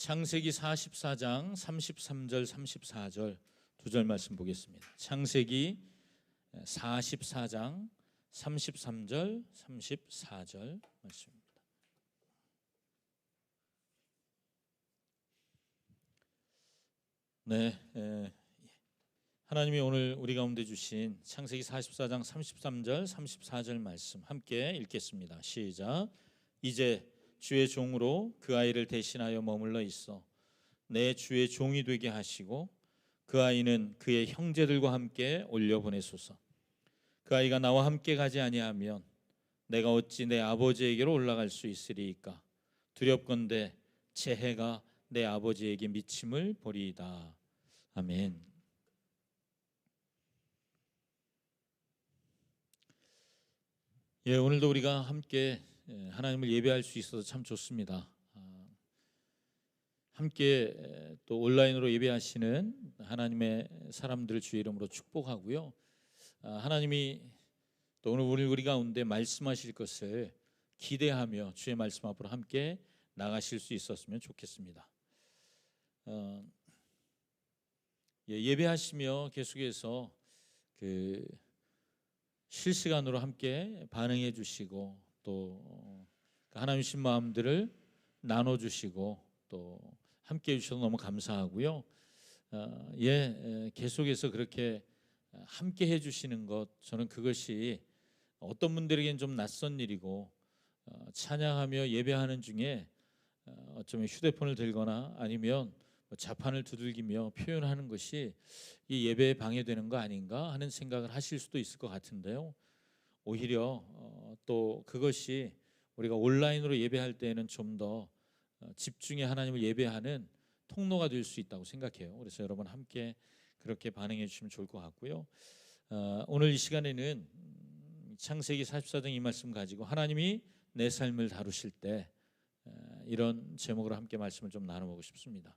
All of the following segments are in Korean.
창세기 44장 33절 34절 두 절 말씀 보겠습니다. 창세기 44장 33절 34절 말씀입니다. 하나님이 오늘 우리 가운데 주신 창세기 44장 33절 34절 말씀 함께 읽겠습니다. 시작. 이제 주의 종으로 그 아이를 대신하여 머물러 있어 내 주의 종이 되게 하시고 그 아이는 그의 형제들과 함께 올려보내소서. 그 아이가 나와 함께 가지 아니하면 내가 어찌 내 아버지에게로 올라갈 수 있으리이까. 두렵건대 제 해가 내 아버지에게 미침을 보리이다. 아멘. 오늘도 우리가 함께 하나님을 예배할 수 있어서 참 좋습니다. 함께 또 온라인으로 예배하시는 하나님의 사람들 주의 이름으로 축복하고요. 하나님이 또 오늘 우리 가운데 말씀하실 것을 기대하며 주의 말씀 앞으로 함께 나가실 수 있었으면 좋겠습니다. 예배하시며 계속해서 실시간으로 함께 반응해 주시고 또 하나님 주신 마음들을 나눠주시고 또 함께 해주셔서 너무 감사하고요. 계속해서 그렇게 함께 해주시는 것, 저는 그것이 어떤 분들에겐 좀 낯선 일이고 찬양하며 예배하는 중에 어쩌면 휴대폰을 들거나 아니면 자판을 두들기며 표현하는 것이 이 예배에 방해되는 거 아닌가 하는 생각을 하실 수도 있을 것 같은데요. 오히려 또 그것이 우리가 온라인으로 예배할 때에는 좀 더 집중해 하나님을 예배하는 통로가 될 수 있다고 생각해요. 그래서 여러분 함께 그렇게 반응해 주시면 좋을 것 같고요. 오늘 이 시간에는 창세기 44장 이 말씀 가지고 하나님이 내 삶을 다루실 때 이런 제목으로 함께 말씀을 좀 나눠보고 싶습니다.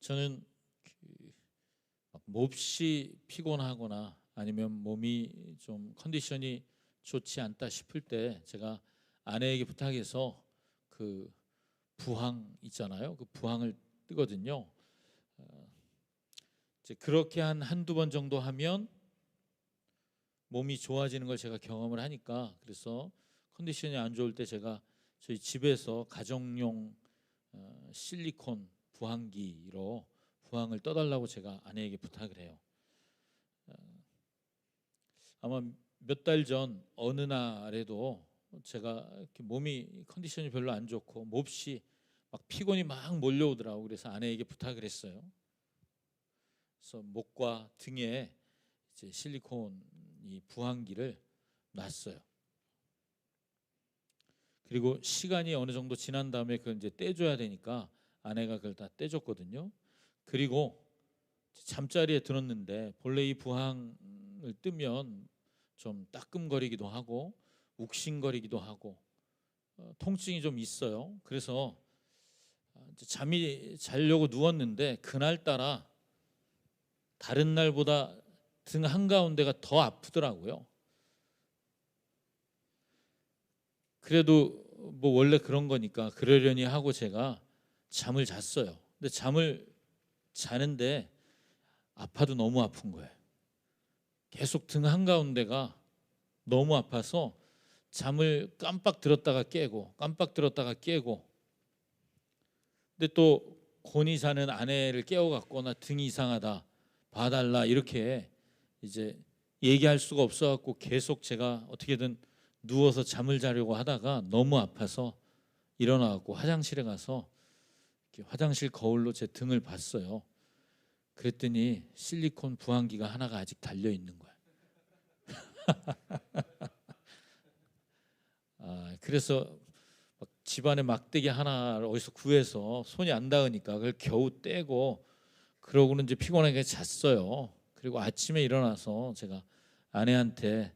저는 몹시 피곤하거나 아니면 몸이 좀 컨디션이 좋지 않다 싶을 때 제가 아내에게 부탁해서 그 부항 있잖아요. 그 부항을 뜨거든요. 이제 그렇게 한두 번 정도 하면 몸이 좋아지는 걸 제가 경험을 하니까 그래서 컨디션이 안 좋을 때 제가 저희 집에서 가정용 실리콘 부항기로 부항을 떠달라고 제가 아내에게 부탁을 해요. 아마 몇 달 전 어느 날에도 제가 이렇게 몸이 컨디션이 별로 안 좋고 몹시 막 피곤이 막 몰려오더라고. 그래서 아내에게 부탁을 했어요. 그래서 목과 등에 이제 실리콘 이 부항기를 놨어요. 그리고 시간이 어느 정도 지난 다음에 그걸 이제 떼줘야 되니까 아내가 그걸 다 떼줬거든요. 그리고 잠자리에 들었는데 본래 이 부항을 뜨면 좀 따끔거리기도 하고 욱신거리기도 하고 통증이 좀 있어요. 그래서 잠이 자려고 누웠는데 그날따라 다른 날보다 등 한가운데가 더 아프더라고요. 그래도 뭐 원래 그런 거니까 그러려니 하고 제가 잠을 잤어요. 근데 잠을 자는데 아파도 너무 아픈 거예요. 계속 등 한가운데가 너무 아파서 잠을 깜빡 들었다가 깨고 깜빡 들었다가 깨고. 근데 또 곤히 자는 아내를 깨워갖고 나 등이 이상하다 봐달라 이렇게 이제 얘기할 수가 없어갖고 계속 제가 어떻게든 누워서 잠을 자려고 하다가 너무 아파서 일어나갖고 화장실에 가서 화장실 거울로 제 등을 봤어요. 그랬더니 실리콘 부항기가 하나가 아직 달려 있는 거야. 그래서 막 집안에 막대기 하나를 어디서 구해서 손이 안 닿으니까 그걸 겨우 떼고 그러고는 이제 피곤하게 잤어요. 그리고 아침에 일어나서 제가 아내한테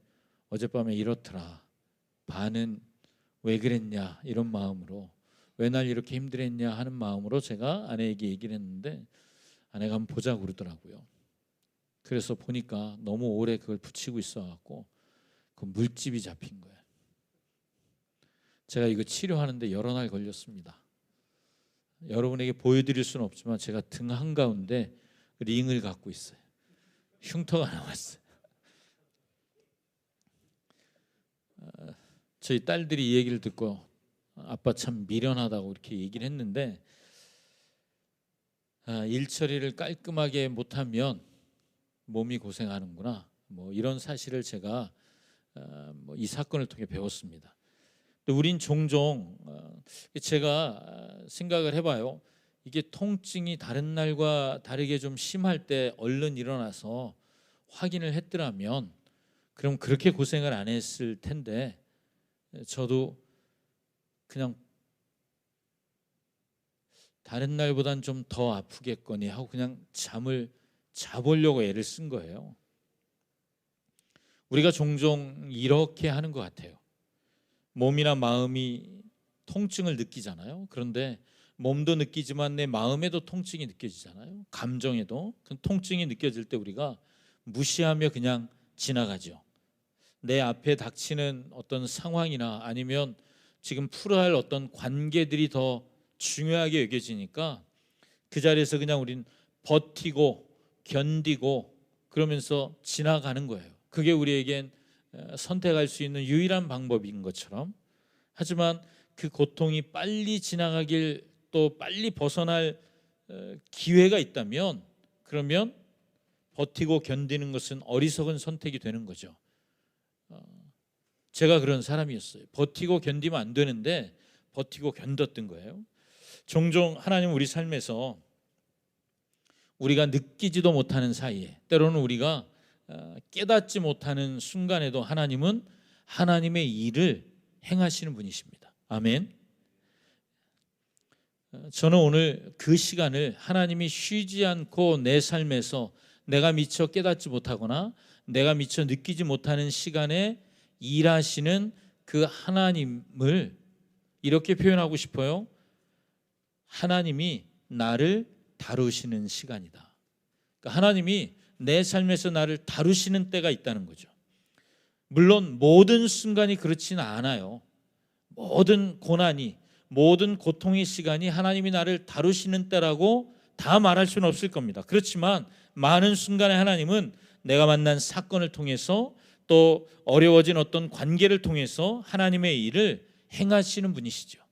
어젯밤에 이렇더라. 반은 왜 그랬냐 이런 마음으로 왜 날 이렇게 힘들었냐 하는 마음으로 제가 아내에게 얘기를 했는데 아내가 한번 보자고 그러더라고요. 그래서 보니까 너무 오래 그걸 붙이고 있어갖고 그 물집이 잡힌 거예요. 제가 이거 치료하는데 여러 날 걸렸습니다. 여러분에게 보여드릴 수는 없지만 제가 등 한가운데 링을 갖고 있어요. 흉터가 나왔어요. 저희 딸들이 이 얘기를 듣고 아빠 참 미련하다고 이렇게 얘기를 했는데, 일 처리를 깔끔하게 못하면 몸이 고생하는구나, 뭐 이런 사실을 제가 이 사건을 통해 배웠습니다. 우린 종종 제가 생각을 해봐요. 이게 통증이 다른 날과 다르게 좀 심할 때 얼른 일어나서 확인을 했더라면 그럼 그렇게 고생을 안 했을 텐데, 저도 그냥 다른 날보단 좀 더 아프겠거니 하고 그냥 잠을 자보려고 애를 쓴 거예요. 우리가 종종 이렇게 하는 것 같아요. 몸이나 마음이 통증을 느끼잖아요. 그런데 몸도 느끼지만 내 마음에도 통증이 느껴지잖아요. 감정에도 그 통증이 느껴질 때 우리가 무시하며 그냥 지나가죠. 내 앞에 닥치는 어떤 상황이나 아니면 지금 풀어야 할 어떤 관계들이 더 중요하게 여겨지니까 그 자리에서 그냥 우린 버티고 견디고 그러면서 지나가는 거예요. 그게 우리에겐 선택할 수 있는 유일한 방법인 것처럼. 하지만 그 고통이 빨리 지나가길, 또 빨리 벗어날 기회가 있다면 그러면 버티고 견디는 것은 어리석은 선택이 되는 거죠. 제가 그런 사람이었어요. 버티고 견디면 안 되는데 버티고 견뎠던 거예요. 종종 하나님 우리 삶에서 우리가 느끼지도 못하는 사이에, 때로는 우리가 깨닫지 못하는 순간에도 하나님은 하나님의 일을 행하시는 분이십니다. 아멘. 저는 오늘 그 시간을 하나님이 쉬지 않고 내 삶에서 내가 미처 깨닫지 못하거나 내가 미처 느끼지 못하는 시간에 일하시는 그 하나님을 이렇게 표현하고 싶어요. 하나님이 나를 다루시는 시간이다. 그러니까 하나님이 내 삶에서 나를 다루시는 때가 있다는 거죠. 물론 모든 순간이 그렇지는 않아요. 모든 고난이, 모든 고통의 시간이 하나님이 나를 다루시는 때라고 다 말할 수는 없을 겁니다. 그렇지만 많은 순간에 하나님은 내가 만난 사건을 통해서 또 어려워진 어떤 관계를 통해서 하나님의 일을 행하시는 분이시죠.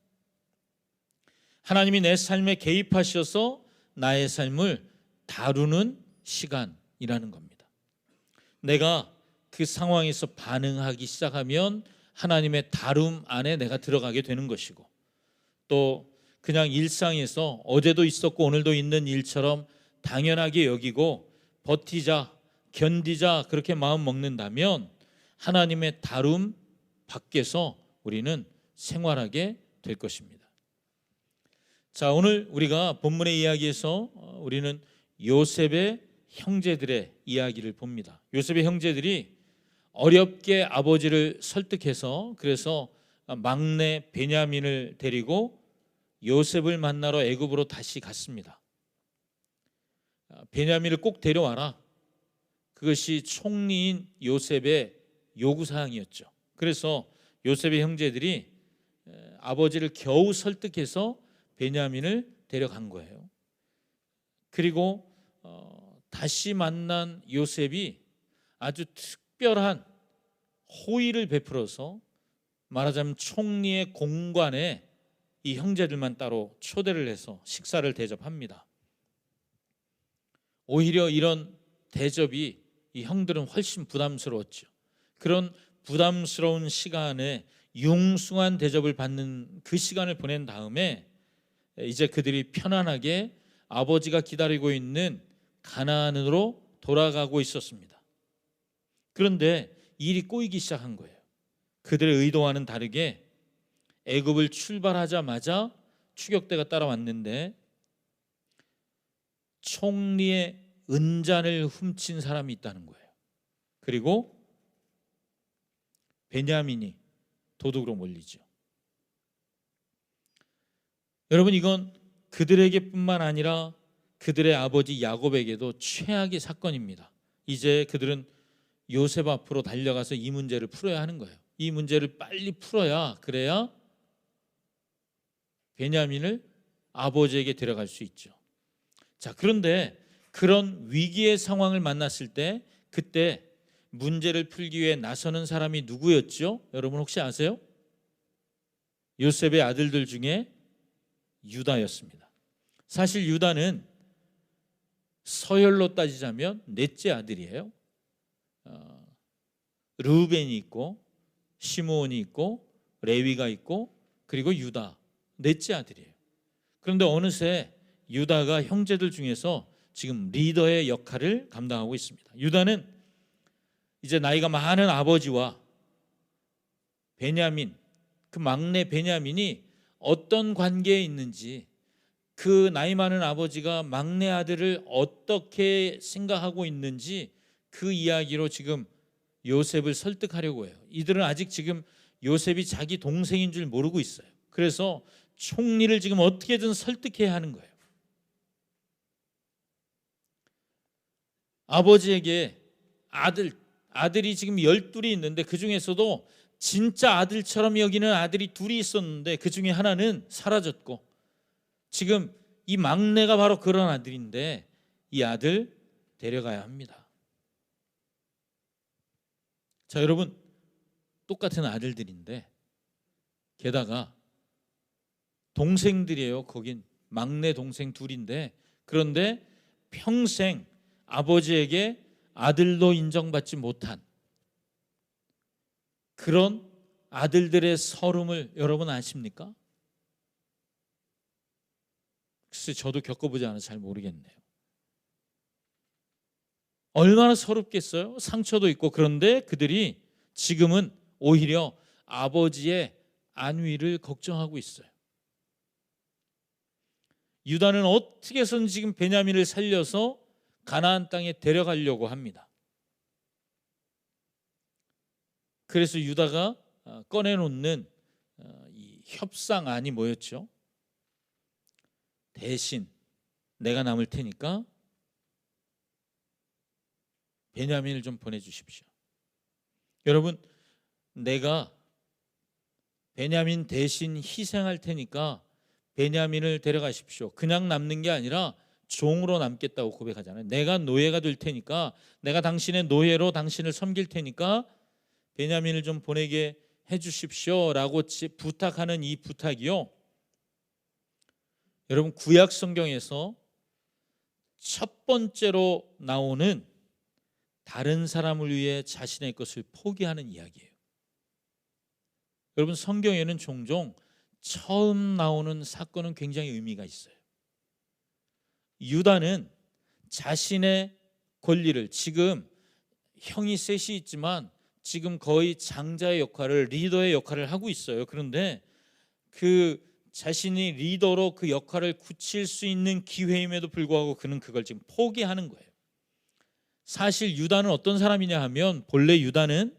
하나님이 내 삶에 개입하셔서 나의 삶을 다루는 시간이라는 겁니다. 내가 그 상황에서 반응하기 시작하면 하나님의 다룸 안에 내가 들어가게 되는 것이고, 또 그냥 일상에서 어제도 있었고 오늘도 있는 일처럼 당연하게 여기고 버티자, 견디자 그렇게 마음 먹는다면 하나님의 다룸 밖에서 우리는 생활하게 될 것입니다. 자, 오늘 우리가 본문의 이야기에서 우리는 요셉의 형제들의 이야기를 봅니다. 요셉의 형제들이 어렵게 아버지를 설득해서 그래서 막내 베냐민을 데리고 요셉을 만나러 애굽으로 다시 갔습니다. 베냐민을 꼭 데려와라. 그것이 총리인 요셉의 요구사항이었죠. 그래서 요셉의 형제들이 아버지를 겨우 설득해서 베냐민을 데려간 거예요. 그리고 다시 만난 요셉이 아주 특별한 호의를 베풀어서 말하자면 총리의 공관에 이 형제들만 따로 초대를 해서 식사를 대접합니다. 오히려 이런 대접이 이 형들은 훨씬 부담스러웠죠. 그런 부담스러운 시간에 융숭한 대접을 받는 그 시간을 보낸 다음에 이제 그들이 편안하게 아버지가 기다리고 있는 가나안으로 돌아가고 있었습니다. 그런데 일이 꼬이기 시작한 거예요. 그들의 의도와는 다르게 애굽을 출발하자마자 추격대가 따라왔는데 총리의 은잔을 훔친 사람이 있다는 거예요. 그리고 베냐민이 도둑으로 몰리죠. 여러분, 이건 그들에게뿐만 아니라 그들의 아버지 야곱에게도 최악의 사건입니다. 이제 그들은 요셉 앞으로 달려가서 이 문제를 풀어야 하는 거예요. 이 문제를 빨리 풀어야, 그래야 베냐민을 아버지에게 데려갈 수 있죠. 자, 그런데 그런 위기의 상황을 만났을 때 그때 문제를 풀기 위해 나서는 사람이 누구였죠? 여러분 혹시 아세요? 요셉의 아들들 중에 유다였습니다. 사실 유다는 서열로 따지자면 넷째 아들이에요. 르우벤이 있고 시므온이 있고 레위가 있고 그리고 유다, 넷째 아들이에요. 그런데 어느새 유다가 형제들 중에서 지금 리더의 역할을 감당하고 있습니다. 유다는 이제 나이가 많은 아버지와 베냐민, 그 막내 베냐민이 어떤 관계에 있는지, 그 나이 많은 아버지가 막내 아들을 어떻게 생각하고 있는지 그 이야기로 지금 요셉을 설득하려고 해요. 이들은 아직 지금 요셉이 자기 동생인 줄 모르고 있어요. 그래서 총리를 지금 어떻게든 설득해야 하는 거예요. 아버지에게 아들이 지금 12이 있는데 그 중에서도 진짜 아들처럼 여기는 아들이 둘이 있었는데 그 중에 하나는 사라졌고 지금 이 막내가 바로 그런 아들인데 이 아들 데려가야 합니다. 자, 여러분, 똑같은 아들들인데 게다가 동생들이에요. 거긴 막내 동생 둘인데 그런데 평생 아버지에게 아들로 인정받지 못한 그런 아들들의 서름을 여러분 아십니까? 글쎄 저도 겪어보지 않아서 잘 모르겠네요. 얼마나 서럽겠어요? 상처도 있고. 그런데 그들이 지금은 오히려 아버지의 안위를 걱정하고 있어요. 유다는 어떻게 해서든 지금 베냐민을 살려서 가나안 땅에 데려가려고 합니다. 그래서 유다가 꺼내놓는 이 협상안이 뭐였죠? 대신 내가 남을 테니까 베냐민을 좀 보내주십시오. 여러분, 내가 베냐민 대신 희생할 테니까 베냐민을 데려가십시오. 그냥 남는 게 아니라 종으로 남겠다고 고백하잖아요. 내가 노예가 될 테니까, 내가 당신의 노예로 당신을 섬길 테니까 베냐민을 좀 보내게 해주십시오라고 부탁하는 이 부탁이요, 여러분 구약 성경에서 첫 번째로 나오는 다른 사람을 위해 자신의 것을 포기하는 이야기예요. 여러분 성경에는 종종 처음 나오는 사건은 굉장히 의미가 있어요. 유다는 자신의 권리를, 지금 형이 셋이 있지만 지금 거의 장자의 역할을, 리더의 역할을 하고 있어요. 그런데 그 자신이 리더로 그 역할을 굳힐 수 있는 기회임에도 불구하고 그는 그걸 지금 포기하는 거예요. 사실 유다는 어떤 사람이냐 하면, 본래 유다는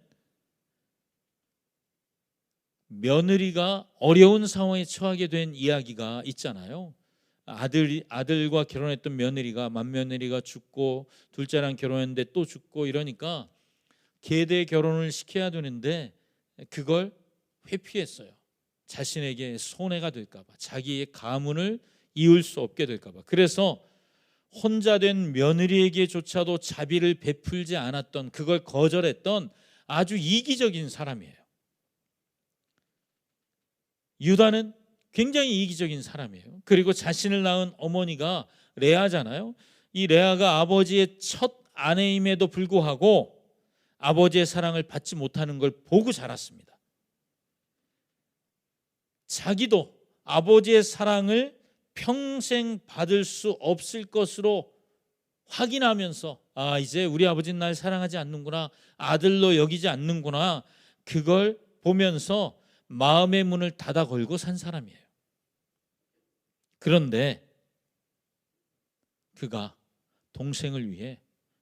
며느리가 어려운 상황에 처하게 된 이야기가 있잖아요. 아들과 결혼했던 며느리가, 맏며느리가 죽고 둘째랑 결혼했는데 또 죽고 이러니까 계대 결혼을 시켜야 되는데 그걸 회피했어요. 자신에게 손해가 될까 봐, 자기의 가문을 이을 수 없게 될까 봐. 그래서 혼자 된 며느리에게조차도 자비를 베풀지 않았던, 그걸 거절했던 아주 이기적인 사람이에요. 유다는 굉장히 이기적인 사람이에요. 그리고 자신을 낳은 어머니가 레아잖아요. 이 레아가 아버지의 첫 아내임에도 불구하고 아버지의 사랑을 받지 못하는 걸 보고 자랐습니다. 자기도 아버지의 사랑을 평생 받을 수 없을 것으로 확인하면서, 아, 이제 우리 아버지는 날 사랑하지 않는구나, 아들로 여기지 않는구나, 그걸 보면서 마음의 문을 닫아 걸고 산 사람이에요. 그런데 그가 동생을 위해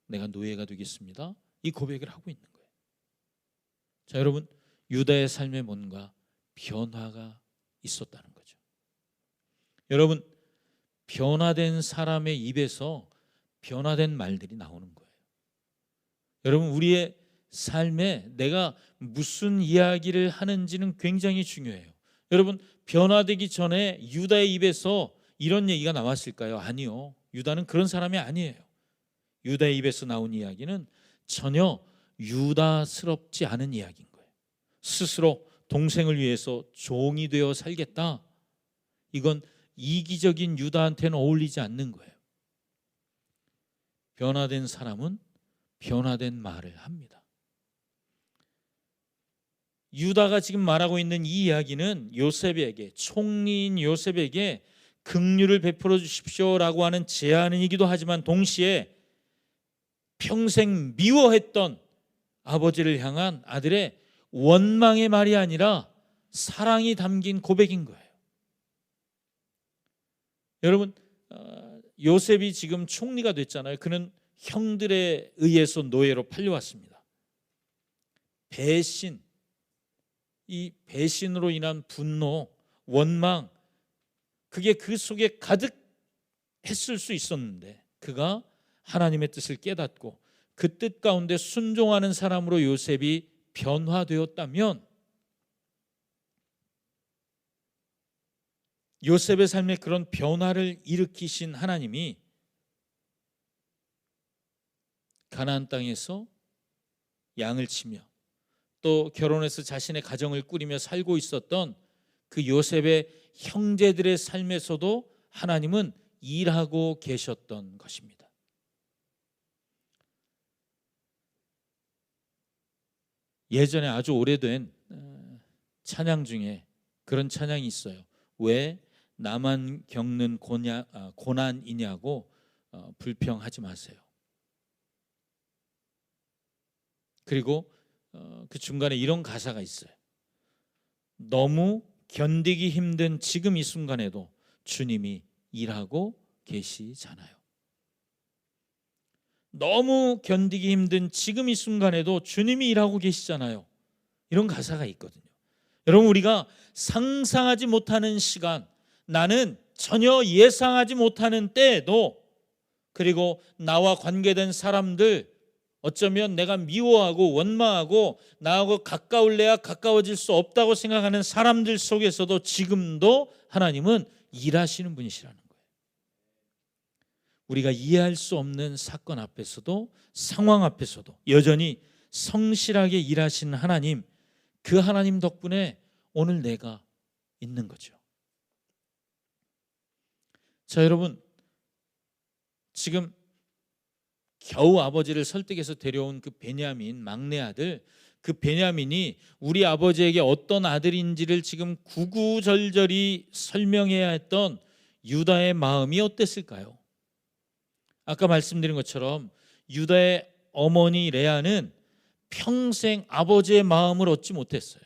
내가 노예가 되겠습니다, 이 고백을 하고 있는 거예요. 자, 여러분, 유다의 삶에 뭔가 변화가 있었다는 거죠. 여러분, 변화된 사람의 입에서 변화된 말들이 나오는 거예요. 여러분, 우리의 삶에 내가 무슨 이야기를 하는지는 굉장히 중요해요. 여러분, 변화되기 전에 유다의 입에서 이런 얘기가 나왔을까요? 아니요. 유다는 그런 사람이 아니에요. 유다의 입에서 나온 이야기는 전혀 유다스럽지 않은 이야기인 거예요. 스스로 동생을 위해서 종이 되어 살겠다. 이건 이기적인 유다한테는 어울리지 않는 거예요. 변화된 사람은 변화된 말을 합니다. 유다가 지금 말하고 있는 이 이야기는 요셉에게, 총리인 요셉에게 긍휼을 베풀어 주십시오라고 하는 제안이기도 하지만 동시에 평생 미워했던 아버지를 향한 아들의 원망의 말이 아니라 사랑이 담긴 고백인 거예요. 여러분, 요셉이 지금 총리가 됐잖아요. 그는 형들에 의해서 노예로 팔려왔습니다. 배신, 이 배신으로 인한 분노, 원망, 그게 그 속에 가득했을 수 있었는데 그가 하나님의 뜻을 깨닫고 그 뜻 가운데 순종하는 사람으로 요셉이 변화되었다면 요셉의 삶에 그런 변화를 일으키신 하나님이 가나안 땅에서 양을 치며 또 결혼해서 자신의 가정을 꾸리며 살고 있었던 그 요셉의 형제들의 삶에서도 하나님은 일하고 계셨던 것입니다. 예전에 아주 오래된 찬양 중에 그런 찬양이 있어요. 왜 나만 겪는 고난이냐고 불평하지 마세요. 그리고 그 중간에 이런 가사가 있어요. 너무 견디기 힘든 지금 이 순간에도 주님이 일하고 계시잖아요. 너무 견디기 힘든 지금 이 순간에도 주님이 일하고 계시잖아요. 이런 가사가 있거든요. 여러분, 우리가 상상하지 못하는 시간, 나는 전혀 예상하지 못하는 때에도, 그리고 나와 관계된 사람들, 어쩌면 내가 미워하고 원망하고 나하고 가까울래야 가까워질 수 없다고 생각하는 사람들 속에서도 지금도 하나님은 일하시는 분이시라는 거예요. 우리가 이해할 수 없는 사건 앞에서도, 상황 앞에서도 여전히 성실하게 일하시는 하나님, 그 하나님 덕분에 오늘 내가 있는 거죠. 자, 여러분, 지금 겨우 아버지를 설득해서 데려온 그 베냐민, 막내 아들, 그 베냐민이 우리 아버지에게 어떤 아들인지를 지금 구구절절히 설명해야 했던 유다의 마음이 어땠을까요? 아까 말씀드린 것처럼 유다의 어머니 레아는 평생 아버지의 마음을 얻지 못했어요.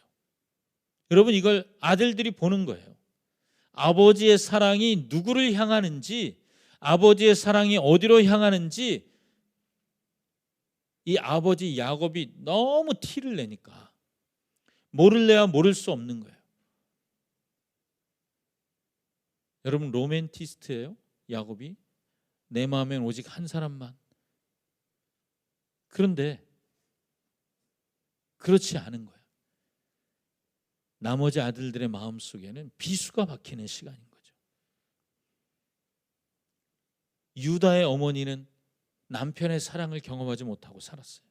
여러분, 이걸 아들들이 보는 거예요. 아버지의 사랑이 누구를 향하는지, 아버지의 사랑이 어디로 향하는지 이 아버지 야곱이 너무 티를 내니까 모를래야 모를 수 없는 거예요. 여러분, 로맨티스트예요, 야곱이. 내 마음엔 오직 한 사람만. 그런데 그렇지 않은 거예요. 나머지 아들들의 마음속에는 비수가 박히는 시간인 거죠. 유다의 어머니는 남편의 사랑을 경험하지 못하고 살았어요.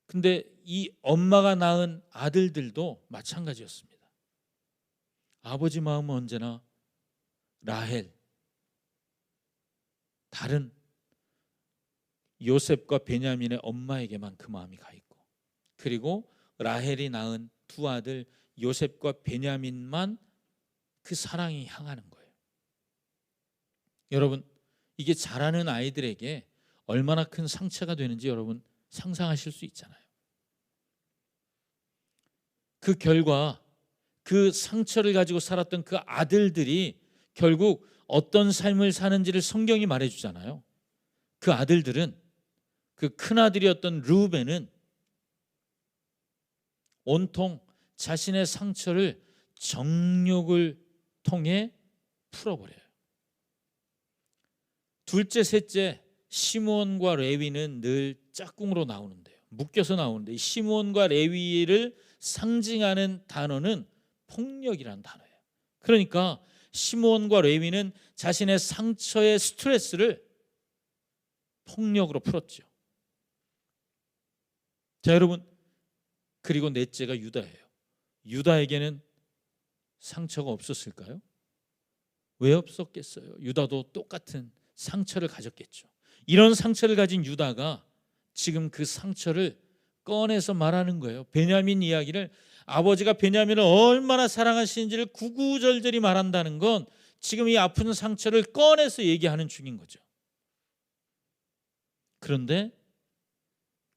근데 이 엄마가 낳은 아들들도 마찬가지였습니다. 아버지 마음은 언제나 라헬, 다른 요셉과 베냐민의 엄마에게만 그 마음이 가 있고, 그리고 라헬이 낳은 두 아들 요셉과 베냐민만 그 사랑이 향하는 거예요. 여러분, 이게 자라는 아이들에게 얼마나 큰 상처가 되는지 여러분 상상하실 수 있잖아요. 그 결과 그 상처를 가지고 살았던 그 아들들이 결국 어떤 삶을 사는지를 성경이 말해주잖아요. 그 아들들은, 그 큰아들이었던 르우벤은 온통 자신의 상처를 정욕을 통해 풀어버려요. 둘째, 셋째 시므온과 레위는 늘 짝꿍으로 나오는데요, 묶여서 나오는데, 이 시므온과 레위를 상징하는 단어는 폭력이라는 단어예요. 그러니까 시므온과 레위는 자신의 상처의 스트레스를 폭력으로 풀었죠. 자, 여러분, 그리고 넷째가 유다예요. 유다에게는 상처가 없었을까요? 왜 없었겠어요? 유다도 똑같은 상처를 가졌겠죠. 이런 상처를 가진 유다가 지금 그 상처를 꺼내서 말하는 거예요. 베냐민 이야기를, 아버지가 베냐민을 얼마나 사랑하시는지를 구구절절히 말한다는 건 지금 이 아픈 상처를 꺼내서 얘기하는 중인 거죠. 그런데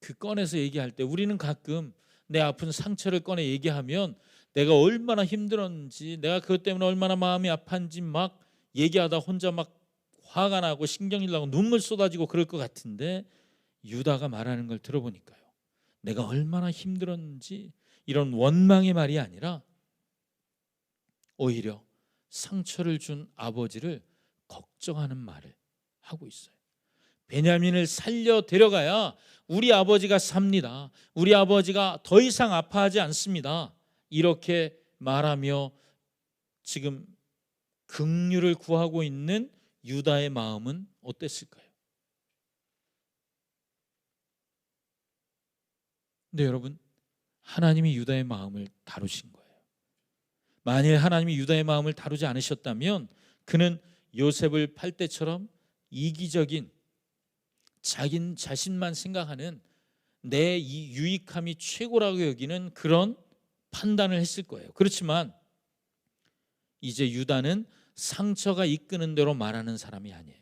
그 꺼내서 얘기할 때 우리는 가끔 내 아픈 상처를 꺼내 얘기하면 내가 얼마나 힘들었는지, 내가 그것 때문에 얼마나 마음이 아팠는지 막 얘기하다 혼자 막 화가 나고 신경이 나고 눈물 쏟아지고 그럴 것 같은데, 유다가 말하는 걸 들어보니까요, 내가 얼마나 힘들었는지 이런 원망의 말이 아니라 오히려 상처를 준 아버지를 걱정하는 말을 하고 있어요. 베냐민을 살려 데려가야 우리 아버지가 삽니다. 우리 아버지가 더 이상 아파하지 않습니다. 이렇게 말하며 지금 긍휼을 구하고 있는 유다의 마음은 어땠을까요? 근데 여러분, 하나님이 유다의 마음을 다루신 거예요. 만일 하나님이 유다의 마음을 다루지 않으셨다면 그는 요셉을 팔 때처럼 이기적인, 자신만 생각하는, 내 이 유익함이 최고라고 여기는 그런 판단을 했을 거예요. 그렇지만 이제 유다는 상처가 이끄는 대로 말하는 사람이 아니에요.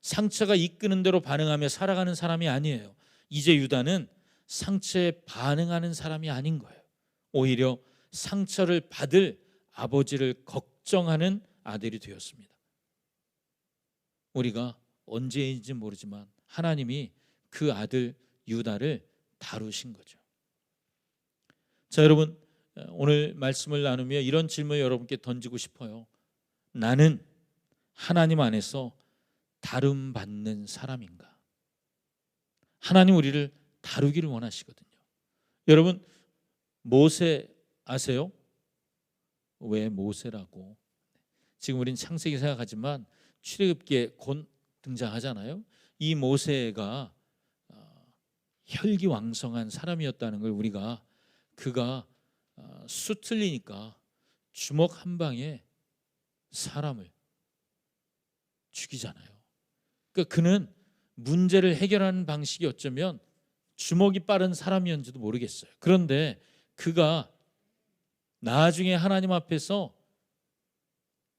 상처가 이끄는 대로 반응하며 살아가는 사람이 아니에요. 이제 유다는 상처에 반응하는 사람이 아닌 거예요. 오히려 상처를 받을 아버지를 걱정하는 아들이 되었습니다. 우리가 언제인지 모르지만 하나님이 그 아들 유다를 다루신 거죠. 자, 여러분, 오늘 말씀을 나누며 이런 질문을 여러분께 던지고 싶어요. 나는 하나님 안에서 다름받는 사람인가? 하나님 우리를 다루기를 원하시거든요. 여러분, 모세 아세요? 왜 모세라고? 지금 우리는 창세기 생각하지만 출애굽기에 곧 등장하잖아요. 이 모세가 혈기왕성한 사람이었다는 걸 우리가, 그가 수틀리니까 주먹 한 방에 사람을 죽이잖아요. 그러니까 그는 문제를 해결하는 방식이 어쩌면 주먹이 빠른 사람이었는지도 모르겠어요. 그런데 그가 나중에 하나님 앞에서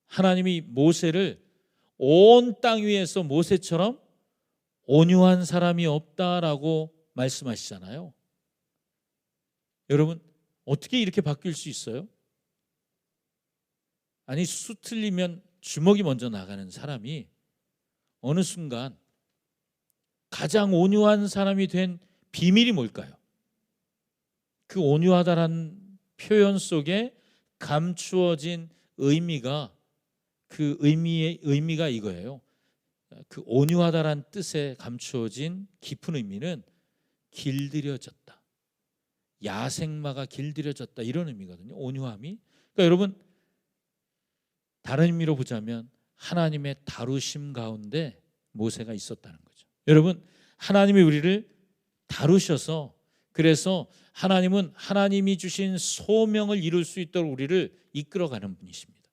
하나님이 모세를 온 땅 위에서 모세처럼 온유한 사람이 없다라고 말씀하시잖아요. 여러분, 어떻게 이렇게 바뀔 수 있어요? 아니, 수틀리면 주먹이 먼저 나가는 사람이 어느 순간 가장 온유한 사람이 된 비밀이 뭘까요? 그 온유하다라는 표현 속에 감추어진 의미가, 그 의미가 이거예요. 그 온유하다란 뜻에 감추어진 깊은 의미는 길들여졌다, 야생마가 길들여졌다, 이런 의미거든요. 온유함이. 그러니까 여러분, 다른 의미로 보자면 하나님의 다루심 가운데 모세가 있었다는 거죠. 여러분, 하나님이 우리를 다루셔서, 그래서 하나님은 하나님이 주신 소명을 이룰 수 있도록 우리를 이끌어가는 분이십니다.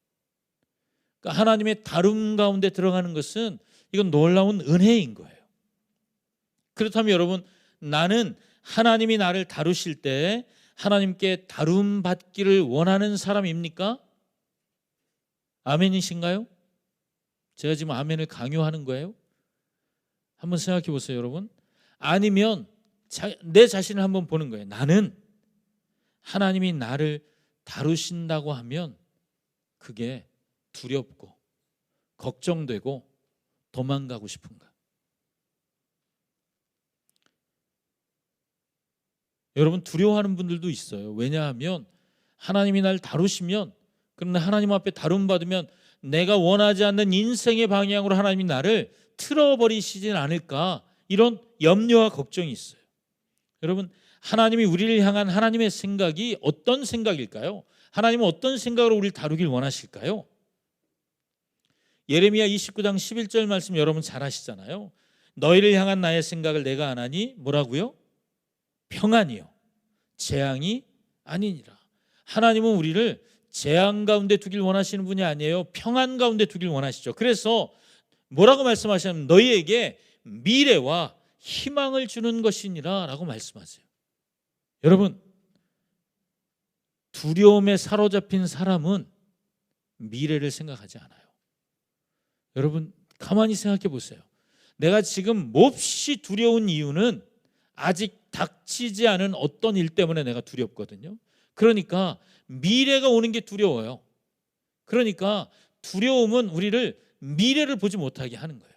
그러니까 하나님의 다룸 가운데 들어가는 것은 이건 놀라운 은혜인 거예요. 그렇다면 여러분, 나는 하나님이 나를 다루실 때 하나님께 다룸 받기를 원하는 사람입니까? 아멘이신가요? 제가 지금 아멘을 강요하는 거예요? 한번 생각해 보세요, 여러분. 아니면 내 자신을 한번 보는 거예요. 나는 하나님이 나를 다루신다고 하면 그게 두렵고 걱정되고 도망가고 싶은가? 여러분, 두려워하는 분들도 있어요. 왜냐하면 하나님이 날 다루시면, 그런데 하나님 앞에 다룸받으면 내가 원하지 않는 인생의 방향으로 하나님이 나를 틀어버리시진 않을까, 이런 염려와 걱정이 있어요. 여러분, 하나님이 우리를 향한 하나님의 생각이 어떤 생각일까요? 하나님은 어떤 생각으로 우리를 다루길 원하실까요? 예레미야 29장 11절 말씀 여러분 잘 아시잖아요. 너희를 향한 나의 생각을 내가 아나니 뭐라고요? 평안이요 재앙이 아니니라. 하나님은 우리를 재앙 가운데 두길 원하시는 분이 아니에요. 평안 가운데 두길 원하시죠. 그래서 뭐라고 말씀하시냐면 너희에게 미래와 희망을 주는 것이니라 라고 말씀하세요. 여러분, 두려움에 사로잡힌 사람은 미래를 생각하지 않아요. 여러분 가만히 생각해 보세요. 내가 지금 몹시 두려운 이유는 아직 닥치지 않은 어떤 일 때문에 내가 두렵거든요. 그러니까 미래가 오는 게 두려워요. 그러니까 두려움은 우리를 미래를 보지 못하게 하는 거예요.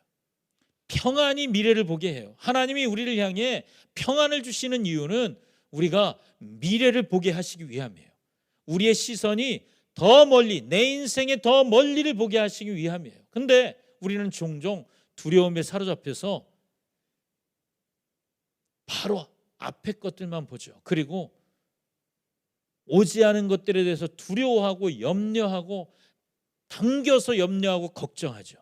평안이 미래를 보게 해요. 하나님이 우리를 향해 평안을 주시는 이유는 우리가 미래를 보게 하시기 위함이에요. 우리의 시선이 더 멀리, 내 인생의 더 멀리를 보게 하시기 위함이에요. 근데 우리는 종종 두려움에 사로잡혀서 바로 앞에 것들만 보죠. 그리고 오지 않은 것들에 대해서 두려워하고 염려하고 당겨서 염려하고 걱정하죠.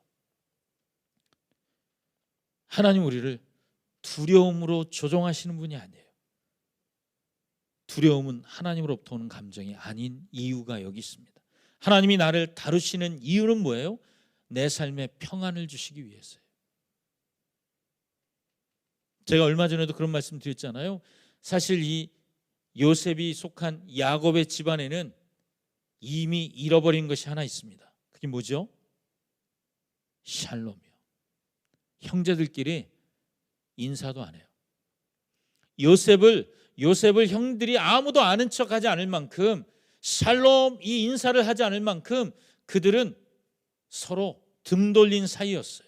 하나님 우리를 두려움으로 조종하시는 분이 아니에요. 두려움은 하나님으로부터 오는 감정이 아닌 이유가 여기 있습니다. 하나님이 나를 다루시는 이유는 뭐예요? 내 삶에 평안을 주시기 위해서예요. 제가 얼마 전에도 그런 말씀 드렸잖아요. 사실 이 요셉이 속한 야곱의 집안에는 이미 잃어버린 것이 하나 있습니다. 그게 뭐죠? 샬롬이요. 형제들끼리 인사도 안 해요. 요셉을 형들이 아무도 아는 척하지 않을 만큼 샬롬 이 인사를 하지 않을 만큼 그들은 서로 등 돌린 사이였어요.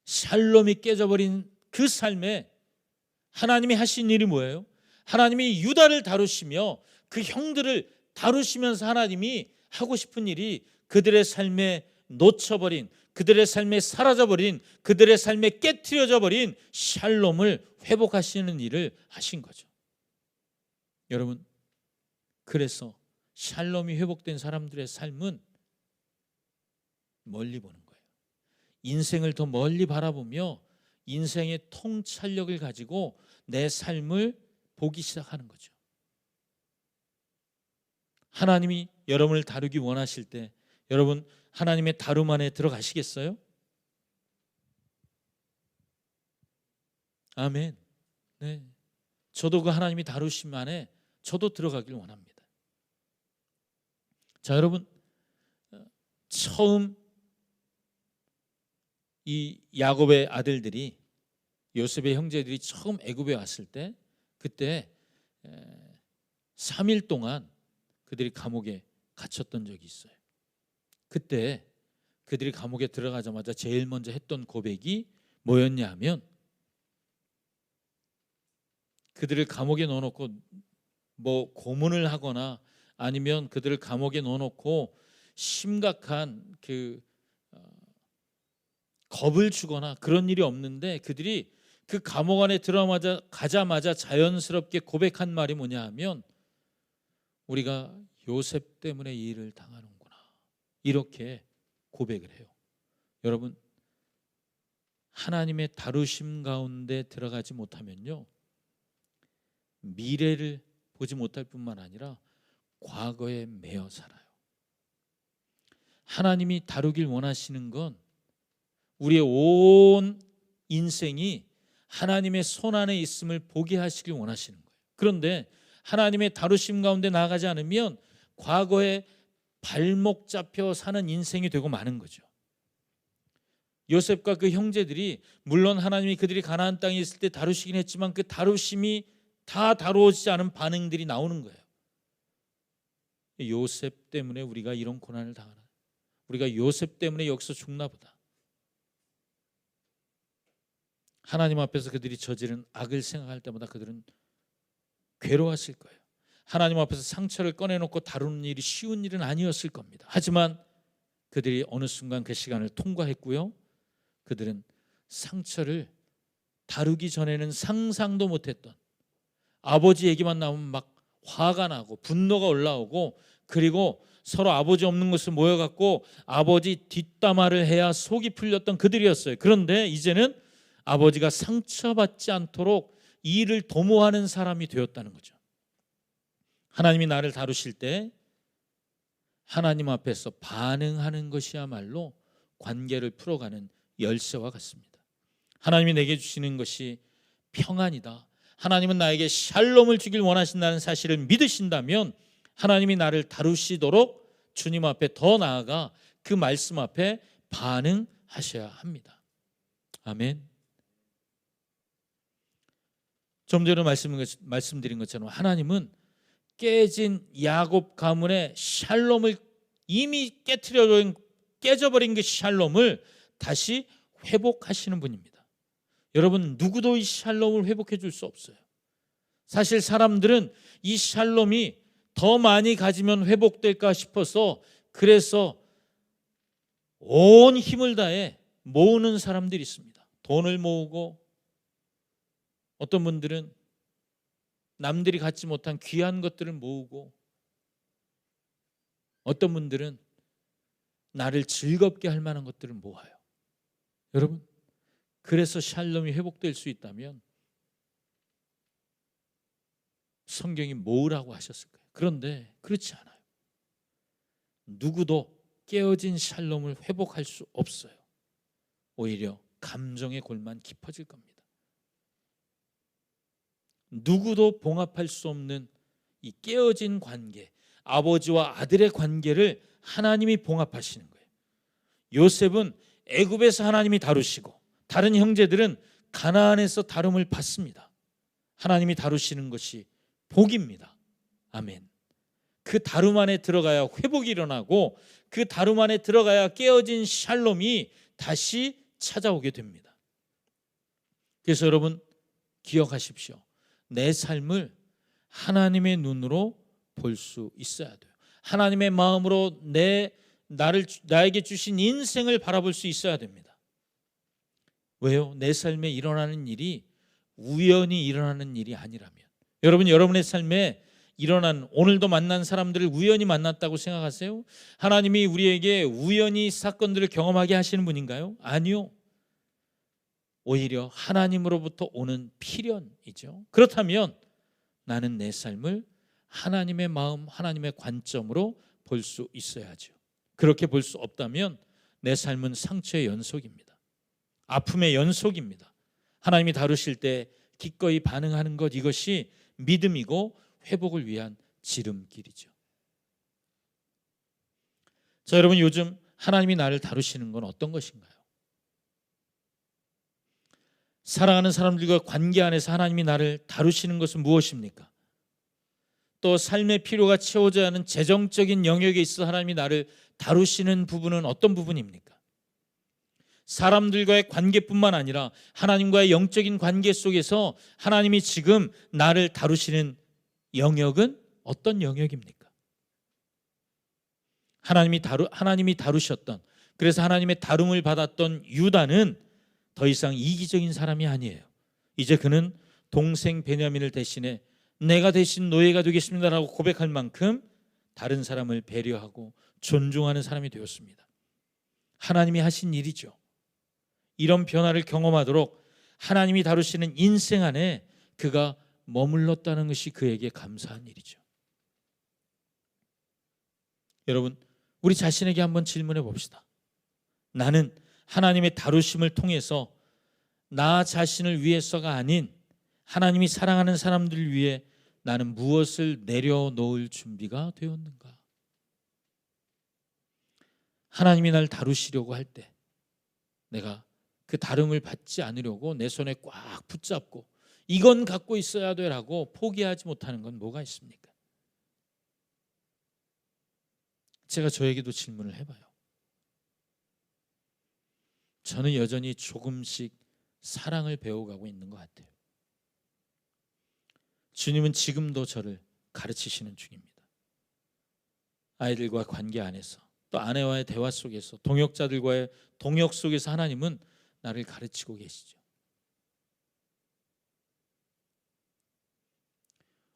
샬롬이 깨져버린 그 삶에 하나님이 하신 일이 뭐예요? 하나님이 유다를 다루시며 그 형들을 다루시면서 하나님이 하고 싶은 일이 그들의 삶에 놓쳐버린, 그들의 삶에 사라져버린, 그들의 삶에 깨트려져 버린 샬롬을 회복하시는 일을 하신 거죠. 여러분, 그래서 샬롬이 회복된 사람들의 삶은 멀리 보는 거예요. 인생을 더 멀리 바라보며 인생의 통찰력을 가지고 내 삶을 보기 시작하는 거죠. 하나님이 여러분을 다루기 원하실 때 여러분 하나님의 다름 안에 들어가시겠어요? 아멘. 네, 저도 그 하나님이 다루심 안에 저도 들어가길 원합니다. 자, 여러분, 처음 이 야곱의 아들들이 요셉의 형제들이 처음 애굽에 왔을 때 그때 3일 동안 그들이 감옥에 갇혔던 적이 있어요. 그때 그들이 감옥에 들어가자마자 제일 먼저 했던 고백이 뭐였냐 하면 그들을 감옥에 넣어놓고 뭐 고문을 하거나 아니면 그들을 감옥에 넣어놓고 심각한 겁을 주거나 그런 일이 없는데 그들이 그 감옥 안에 가자마자 자연스럽게 고백한 말이 뭐냐 하면 우리가 요셉 때문에 이 일을 당하는구나 이렇게 고백을 해요. 여러분, 하나님의 다루심 가운데 들어가지 못하면요 미래를 보지 못할 뿐만 아니라 과거에 매여 살아요. 하나님이 다루길 원하시는 건 우리의 온 인생이 하나님의 손 안에 있음을 보게 하시길 원하시는 거예요. 그런데 하나님의 다루심 가운데 나아가지 않으면 과거에 발목 잡혀 사는 인생이 되고 마는 거죠. 요셉과 그 형제들이 물론 하나님이 그들이 가나안 땅에 있을 때 다루시긴 했지만 그 다루심이 다 다루어지지 않은 반응들이 나오는 거예요. 요셉 때문에 우리가 이런 고난을 당하나, 우리가 요셉 때문에 여기서 죽나 보다. 하나님 앞에서 그들이 저지른 악을 생각할 때마다 그들은 괴로웠을 거예요. 하나님 앞에서 상처를 꺼내놓고 다루는 일이 쉬운 일은 아니었을 겁니다. 하지만 그들이 어느 순간 그 시간을 통과했고요, 그들은 상처를 다루기 전에는 상상도 못했던, 아버지 얘기만 나오면 막 화가 나고 분노가 올라오고, 그리고 서로 아버지 없는 곳에 모여갖고 아버지 뒷담화를 해야 속이 풀렸던 그들이었어요. 그런데 이제는 아버지가 상처받지 않도록 일을 도모하는 사람이 되었다는 거죠. 하나님이 나를 다루실 때 하나님 앞에서 반응하는 것이야말로 관계를 풀어가는 열쇠와 같습니다. 하나님이 내게 주시는 것이 평안이다, 하나님은 나에게 샬롬을 주길 원하신다는 사실을 믿으신다면 하나님이 나를 다루시도록 주님 앞에 더 나아가 그 말씀 앞에 반응하셔야 합니다. 아멘. 좀 전에 말씀드린 것처럼 하나님은 깨진 야곱 가문의 샬롬을 이미 깨져버린 그 샬롬을 다시 회복하시는 분입니다. 여러분, 누구도 이 샬롬을 회복해 줄 수 없어요. 사실 사람들은 이 샬롬이 더 많이 가지면 회복될까 싶어서 그래서 온 힘을 다해 모으는 사람들이 있습니다. 돈을 모으고, 어떤 분들은 남들이 갖지 못한 귀한 것들을 모으고, 어떤 분들은 나를 즐겁게 할 만한 것들을 모아요. 여러분, 그래서 샬롬이 회복될 수 있다면 성경이 모으라고 하셨을 거예요. 그런데 그렇지 않아요. 누구도 깨어진 샬롬을 회복할 수 없어요. 오히려 감정의 골만 깊어질 겁니다. 누구도 봉합할 수 없는 이 깨어진 관계, 아버지와 아들의 관계를 하나님이 봉합하시는 거예요. 요셉은 애굽에서 하나님이 다루시고 다른 형제들은 가나안에서 다rum을 받습니다. 하나님이 다루시는 것이 복입니다. 아멘. 그 다름 안에 들어가야 회복이 일어나고 그 다름 안에 들어가야 깨어진 샬롬이 다시 찾아오게 됩니다. 그래서 여러분 기억하십시오. 내 삶을 하나님의 눈으로 볼 수 있어야 돼요. 하나님의 마음으로 나에게 주신 인생을 바라볼 수 있어야 됩니다. 왜요? 내 삶에 일어나는 일이 우연히 일어나는 일이 아니라면, 여러분, 여러분의 삶에 일어난, 오늘도 만난 사람들을 우연히 만났다고 생각하세요? 하나님이 우리에게 우연히 사건들을 경험하게 하시는 분인가요? 아니요. 오히려 하나님으로부터 오는 필연이죠. 그렇다면 나는 내 삶을 하나님의 마음, 하나님의 관점으로 볼 수 있어야죠. 그렇게 볼 수 없다면 내 삶은 상처의 연속입니다. 아픔의 연속입니다. 하나님이 다루실 때 기꺼이 반응하는 것, 이것이 믿음이고 회복을 위한 지름길이죠. 자, 여러분, 요즘 하나님이 나를 다루시는 건 어떤 것인가요? 사랑하는 사람들과 관계 안에서 하나님이 나를 다루시는 것은 무엇입니까? 또 삶의 필요가 채워져야 하는 재정적인 영역에 있어 하나님이 나를 다루시는 부분은 어떤 부분입니까? 사람들과의 관계뿐만 아니라 하나님과의 영적인 관계 속에서 하나님이 지금 나를 다루시는 영역은 어떤 영역입니까? 하나님이 다루셨던, 그래서 하나님의 다rum을 받았던 유다는 더 이상 이기적인 사람이 아니에요. 이제 그는 동생 베냐민을 대신해 내가 대신 노예가 되겠습니다라고 고백할 만큼 다른 사람을 배려하고 존중하는 사람이 되었습니다. 하나님이 하신 일이죠. 이런 변화를 경험하도록 하나님이 다루시는 인생 안에 그가 머물렀다는 것이 그에게 감사한 일이죠. 여러분, 우리 자신에게 한번 질문해 봅시다. 나는 하나님의 다루심을 통해서 나 자신을 위해서가 아닌 하나님이 사랑하는 사람들을 위해 나는 무엇을 내려놓을 준비가 되었는가? 하나님이 날 다루시려고 할 때 내가 그 다름을 받지 않으려고 내 손에 꽉 붙잡고 이건 갖고 있어야 돼라고 포기하지 못하는 건 뭐가 있습니까? 제가 저에게도 질문을 해봐요. 저는 여전히 조금씩 사랑을 배워가고 있는 것 같아요. 주님은 지금도 저를 가르치시는 중입니다. 아이들과 관계 안에서, 또 아내와의 대화 속에서, 동역자들과의 동역 속에서 하나님은 나를 가르치고 계시죠.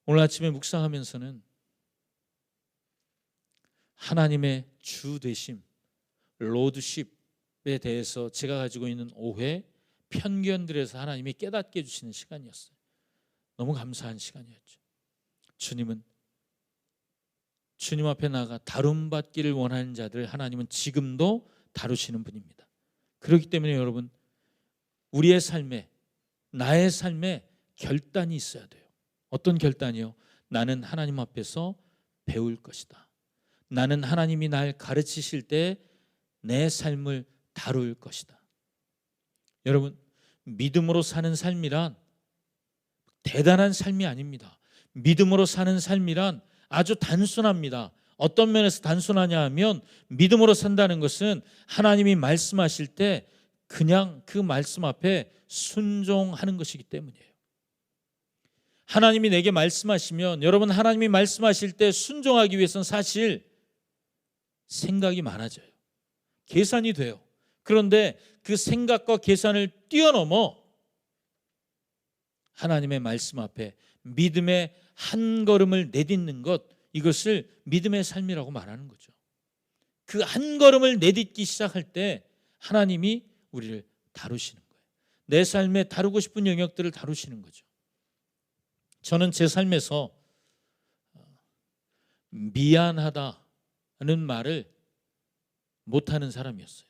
오늘 아침에 묵상하면서는 하나님의 주 되심, 로드십에 대해서 제가 가지고 있는 오해, 편견들에서 하나님이 깨닫게 해주시는 시간이었어요. 너무 감사한 시간이었죠. 주님은 주님 앞에 나가 다룸받기를 원하는 자들 하나님은 지금도 다루시는 분입니다. 그렇기 때문에 여러분, 우리의 삶에, 나의 삶에 결단이 있어야 돼요. 어떤 결단이요? 나는 하나님 앞에서 배울 것이다. 나는 하나님이 날 가르치실 때 내 삶을 다룰 것이다. 여러분, 믿음으로 사는 삶이란 대단한 삶이 아닙니다. 믿음으로 사는 삶이란 아주 단순합니다. 어떤 면에서 단순하냐 하면, 믿음으로 산다는 것은 하나님이 말씀하실 때 그냥 그 말씀 앞에 순종하는 것이기 때문이에요. 하나님이 내게 말씀하시면, 여러분, 하나님이 말씀하실 때 순종하기 위해서는 사실 생각이 많아져요. 계산이 돼요. 그런데 그 생각과 계산을 뛰어넘어 하나님의 말씀 앞에 믿음의 한 걸음을 내딛는 것, 이것을 믿음의 삶이라고 말하는 거죠. 그 한 걸음을 내딛기 시작할 때 하나님이 우리를 다루시는 거예요. 내 삶에 다루고 싶은 영역들을 다루시는 거죠. 저는 제 삶에서 미안하다는 말을 못하는 사람이었어요.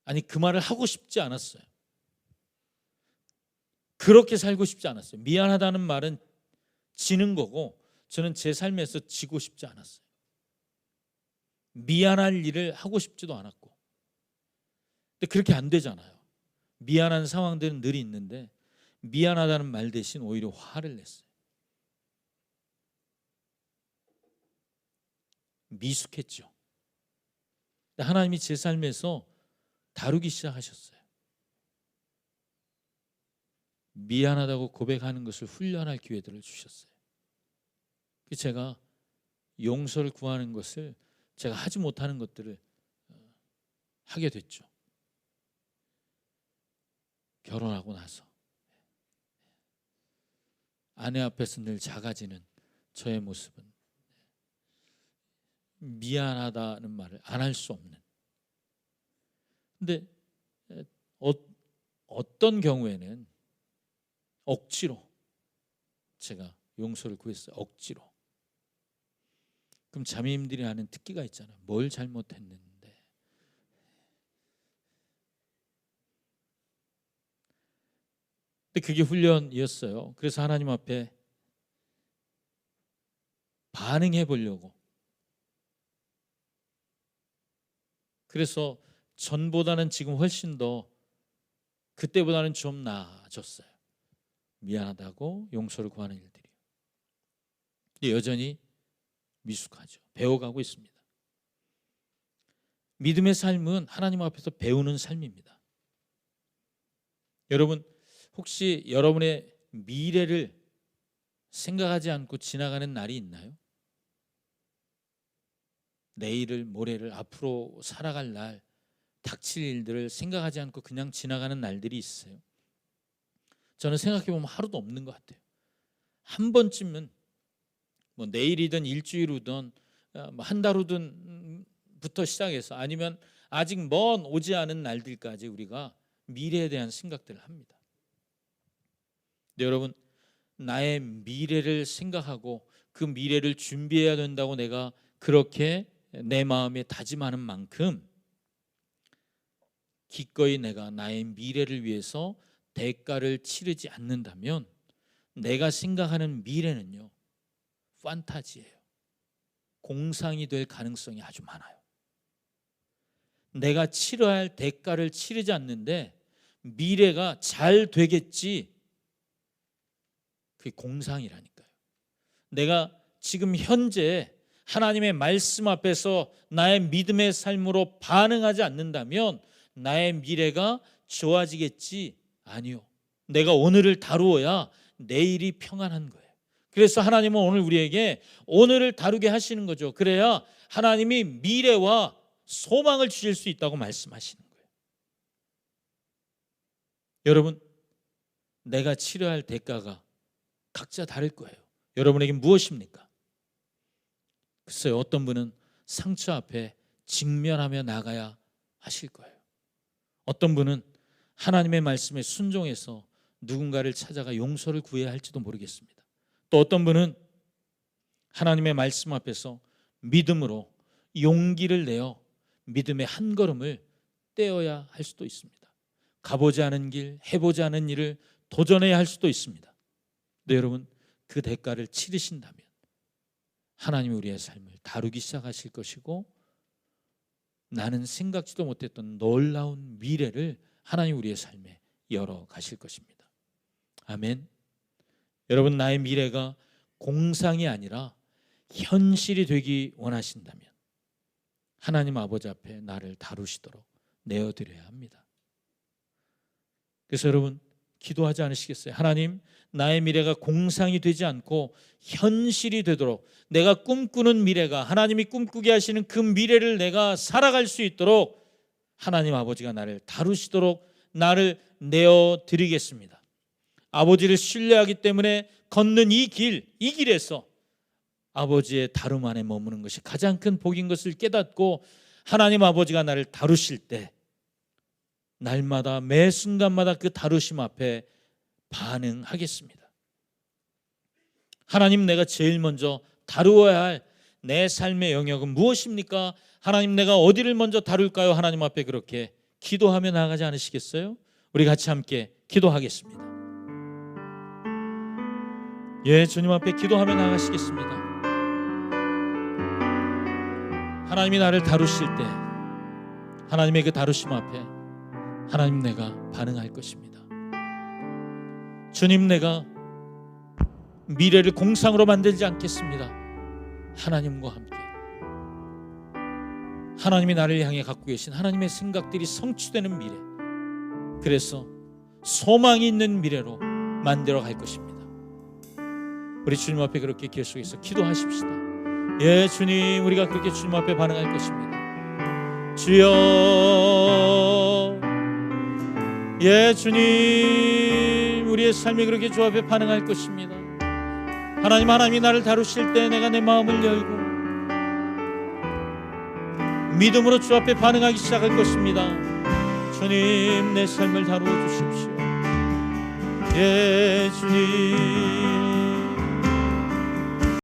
아니, 그 말을 하고 싶지 않았어요. 그렇게 살고 싶지 않았어요. 미안하다는 말은 지는 거고, 저는 제 삶에서 지고 싶지 않았어요. 미안할 일을 하고 싶지도 않았고. 근데 그렇게 안 되잖아요. 미안한 상황들은 늘 있는데 미안하다는 말 대신 오히려 화를 냈어요. 미숙했죠. 하나님이 제 삶에서 다루기 시작하셨어요. 미안하다고 고백하는 것을 훈련할 기회들을 주셨어요. 제가 용서를 구하는 것을, 제가 하지 못하는 것들을 하게 됐죠. 결혼하고 나서 아내 앞에서 늘 작아지는 저의 모습은 미안하다는 말을 안 할 수 없는. 근데 어떤 경우에는 억지로 제가 용서를 구했어요. 억지로. 그럼 자매님들이 아는 특기가 있잖아요. 뭘 잘못했는데. 근데 그게 훈련이었어요. 그래서 하나님 앞에 반응해 보려고. 그래서 전보다는 지금 훨씬 더, 그때보다는 좀 나아졌어요. 미안하다고 용서를 구하는 일들이. 근데 여전히 미숙하죠. 배워가고 있습니다. 믿음의 삶은 하나님 앞에서 배우는 삶입니다. 여러분, 혹시 여러분의 미래를 생각하지 않고 지나가는 날이 있나요? 내일을, 모레를, 앞으로 살아갈 날, 닥칠 일들을 생각하지 않고 그냥 지나가는 날들이 있어요. 저는 생각해보면 하루도 없는 것 같아요. 한 번쯤은 뭐 내일이든 일주일 후든 한 달 후든부터 시작해서, 아니면 아직 먼 오지 않은 날들까지 우리가 미래에 대한 생각들을 합니다. 근데 여러분, 나의 미래를 생각하고 그 미래를 준비해야 된다고 내가 그렇게 내 마음에 다짐하는 만큼 기꺼이 내가 나의 미래를 위해서 대가를 치르지 않는다면 내가 생각하는 미래는요, 판타지예요. 공상이 될 가능성이 아주 많아요. 내가 치러야 할 대가를 치르지 않는데 미래가 잘 되겠지, 그게 공상이라니까요. 내가 지금 현재 하나님의 말씀 앞에서 나의 믿음의 삶으로 반응하지 않는다면 나의 미래가 좋아지겠지? 아니요. 내가 오늘을 다루어야 내일이 평안한 거예요. 그래서 하나님은 오늘 우리에게 오늘을 다루게 하시는 거죠. 그래야 하나님이 미래와 소망을 주실 수 있다고 말씀하시는 거예요. 여러분, 내가 치러야 할 대가가 각자 다를 거예요. 여러분에게 무엇입니까? 글쎄요, 어떤 분은 상처 앞에 직면하며 나가야 하실 거예요. 어떤 분은 하나님의 말씀에 순종해서 누군가를 찾아가 용서를 구해야 할지도 모르겠습니다. 또 어떤 분은 하나님의 말씀 앞에서 믿음으로 용기를 내어 믿음의 한 걸음을 떼어야 할 수도 있습니다. 가보지 않은 길, 해보지 않은 일을 도전해야 할 수도 있습니다. 근데 여러분, 그 대가를 치르신다면 하나님이 우리의 삶을 다루기 시작하실 것이고, 나는 생각지도 못했던 놀라운 미래를 하나님 우리의 삶에 열어 가실 것입니다. 아멘. 여러분, 나의 미래가 공상이 아니라 현실이 되기 원하신다면 하나님 아버지 앞에 나를 다루시도록 내어드려야 합니다. 그래서 여러분, 기도하지 않으시겠어요? 하나님, 나의 미래가 공상이 되지 않고 현실이 되도록, 내가 꿈꾸는 미래가 하나님이 꿈꾸게 하시는 그 미래를 내가 살아갈 수 있도록 하나님 아버지가 나를 다루시도록 나를 내어드리겠습니다. 아버지를 신뢰하기 때문에 걷는 이 길에서 아버지의 다름 안에 머무는 것이 가장 큰 복인 것을 깨닫고, 하나님 아버지가 나를 다루실 때 날마다 매 순간마다 그 다루심 앞에 반응하겠습니다. 하나님, 내가 제일 먼저 다루어야 할 내 삶의 영역은 무엇입니까? 하나님, 내가 어디를 먼저 다룰까요? 하나님 앞에 그렇게 기도하며 나아가지 않으시겠어요? 우리 같이 함께 기도하겠습니다. 예, 주님 앞에 기도하며 나아가시겠습니다. 하나님이 나를 다루실 때 하나님의 그 다루심 앞에 하나님, 내가 반응할 것입니다. 주님, 내가 미래를 공상으로 만들지 않겠습니다. 하나님과 함께 하나님이 나를 향해 갖고 계신 하나님의 생각들이 성취되는 미래, 그래서 소망이 있는 미래로 만들어 갈 것입니다. 우리 주님 앞에 그렇게 계속해서 기도하십시다. 예, 주님, 우리가 그렇게 주님 앞에 반응할 것입니다. 주여, 예, 주님, 우리의 삶이 그렇게 주 앞에 반응할 것입니다. 하나님이 나를 다루실 때 내가 내 마음을 열고 믿음으로 주 앞에 반응하기 시작할 것입니다. 주님, 내 삶을 다루어 주십시오. 예, 주님.